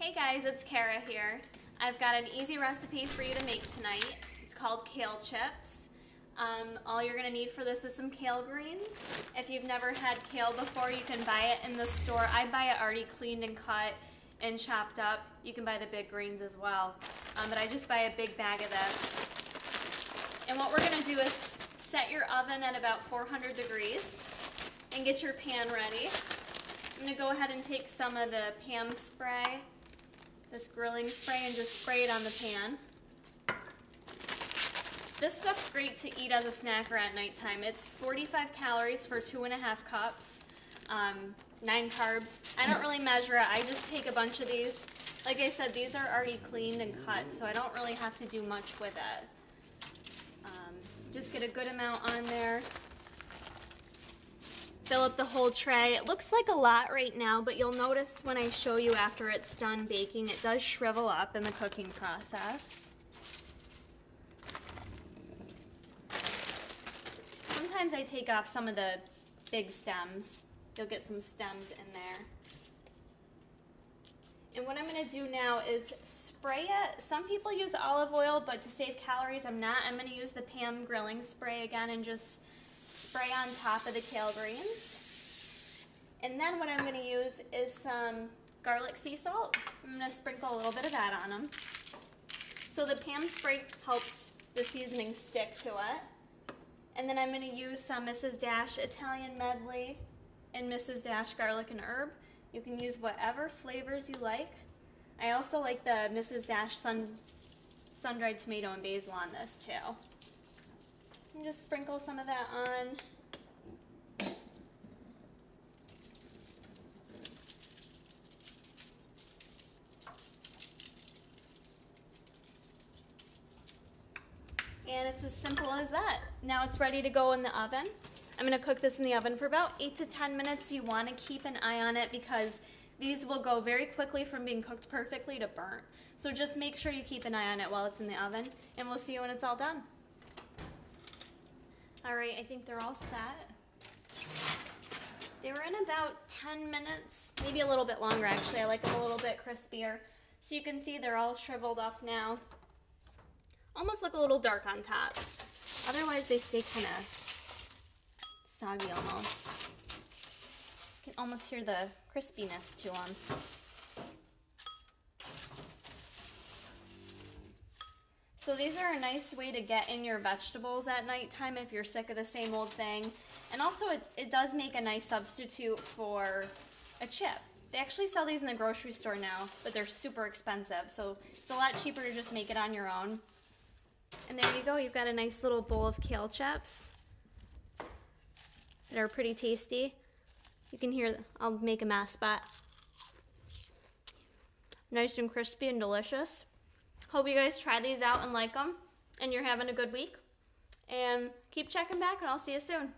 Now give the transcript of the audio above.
Hey guys, it's Kara here. I've got an easy recipe for you to make tonight. It's called Kale Chips. All you're gonna need for this is some kale greens. If you've never had kale before, you can buy it in the store. I buy it already cleaned and cut and chopped up. You can buy the big greens as well. But I just buy a big bag of this. And what we're gonna do is set your oven at about 400 degrees and get your pan ready. I'm gonna go ahead and take some of the Pam spray, this grilling spray, and just spray it on the pan. This stuff's great to eat as a snack or at nighttime. It's 45 calories for 2.5 cups, 9 carbs. I don't really measure it, I just take a bunch of these. Like I said, these are already cleaned and cut, so I don't really have to do much with it. Just get a good amount on there. Fill up the whole tray. It looks like a lot right now, but you'll notice when I show you after it's done baking, it does shrivel up in the cooking process. Sometimes I take off some of the big stems. You'll get some stems in there. And what I'm going to do now is spray it. Some people use olive oil, but to save calories, I'm not. I'm going to use the Pam grilling spray again and just spray on top of the kale greens. And then what I'm going to use is some garlic sea salt. I'm going to sprinkle a little bit of that on them. So the Pam spray helps the seasoning stick to it. And then I'm going to use some Mrs. Dash Italian medley and Mrs. Dash garlic and herb. You can use whatever flavors you like. I also like the Mrs. Dash sun-dried tomato and basil on this too. And just sprinkle some of that on. And it's as simple as that. Now it's ready to go in the oven. I'm going to cook this in the oven for about 8 to 10 minutes. You want to keep an eye on it because these will go very quickly from being cooked perfectly to burnt. So just make sure you keep an eye on it while it's in the oven, and we'll see you when it's all done. All right, I think they're all set. They were in about 10 minutes, maybe a little bit longer actually. I like them a little bit crispier. So you can see they're all shriveled up now. Almost look a little dark on top. Otherwise they stay kind of soggy almost. You can almost hear the crispiness to them. So these are a nice way to get in your vegetables at nighttime if you're sick of the same old thing. And also it does make a nice substitute for a chip. They actually sell these in the grocery store now, but they're super expensive. So it's a lot cheaper to just make it on your own. And there you go, you've got a nice little bowl of kale chips that are pretty tasty. You can hear, I'll make a mess, but nice and crispy and delicious. Hope you guys try these out and like them, and you're having a good week. And keep checking back, and I'll see you soon.